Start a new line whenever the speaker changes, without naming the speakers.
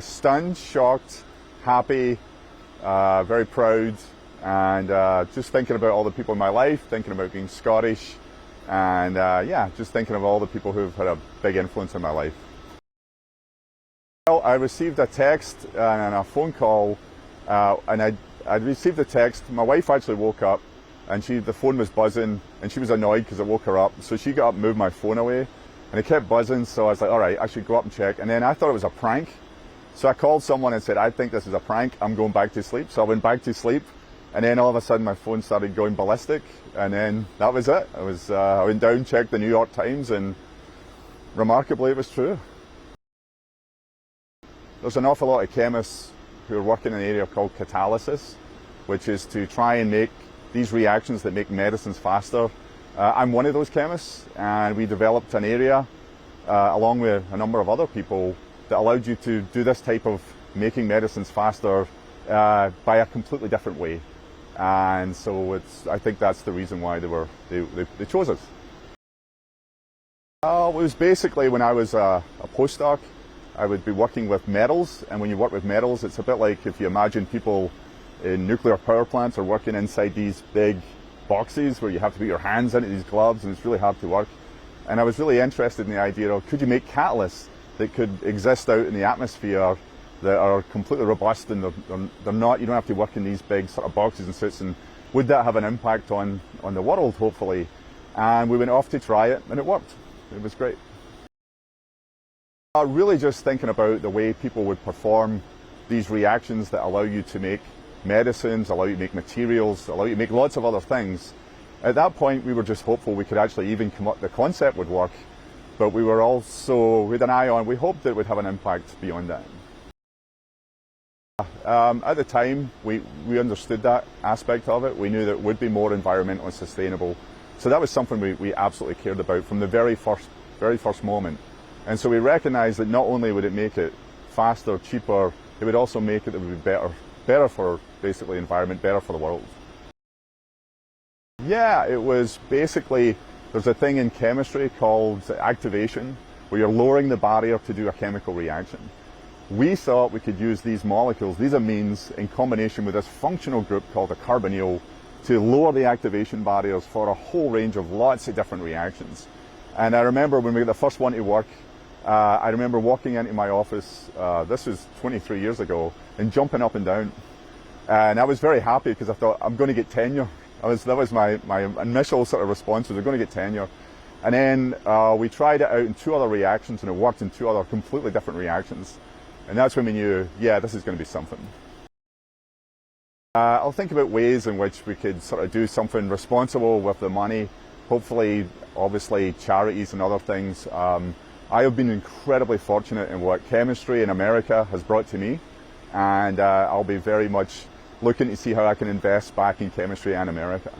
Stunned, shocked, happy, very proud, and just thinking about all the people in my life, thinking about being Scottish, and yeah, just thinking of all the people who've had a big influence in my life. Well, I received a text and a phone call, and I received a text. My wife actually woke up, and the phone was buzzing, and she was annoyed because it woke her up. So she got up and moved my phone away, and it kept buzzing. So I was like, all right, I should go up and check. And then I thought it was a prank. So I called someone and said, I think this is a prank. I'm going back to sleep. So I went back to sleep, and then all of a sudden my phone started going ballistic, and then that was it. I went down, checked the New York Times, and remarkably it was true. There's an awful lot of chemists who are working in an area called catalysis, which is to try and make these reactions that make medicines faster. I'm one of those chemists, and we developed an area along with a number of other people that allowed you to do this type of making medicines faster by a completely different way. And so I think that's the reason why they chose us. It was basically when I was a postdoc, I would be working with metals, and when you work with metals, it's a bit like if you imagine people in nuclear power plants are working inside these big boxes where you have to put your hands into these gloves, and it's really hard to work. And I was really interested in the idea of, could you make catalysts that could exist out in the atmosphere that are completely robust, and they're not, you don't have to work in these big sort of boxes and suits, and would that have an impact on the world, hopefully? And we went off to try it, and it worked. It was great. Really just thinking about the way people would perform these reactions that allow you to make medicines, allow you to make materials, allow you to make lots of other things. At that point, we were just hopeful we could actually even come up, the concept would work, but we were also, with an eye on, we hoped it would have an impact beyond that. At the time, we understood that aspect of it. We knew that it would be more environmentally sustainable. So that was something we absolutely cared about from the very first moment. And so we recognized that not only would it make it faster, cheaper, it would also make it that would be better for basically the environment, better for the world. Yeah, it was basically, there's a thing in chemistry called activation, where you're lowering the barrier to do a chemical reaction. We thought we could use these molecules, these amines, in combination with this functional group called a carbonyl, to lower the activation barriers for a whole range of lots of different reactions. And I remember when we got the first one to work, I remember walking into my office, this was 23 years ago, and jumping up and down. And I was very happy because I thought, I'm going to get tenure. That was my initial sort of response, was I'm going to get tenure. And then we tried it out in 2 other reactions, and it worked in 2 other completely different reactions. And that's when we knew, yeah, this is going to be something. I'll think about ways in which we could sort of do something responsible with the money. Hopefully, obviously, charities and other things. I have been incredibly fortunate in what chemistry in America has brought to me, and I'll be very much looking to see how I can invest back in chemistry and America.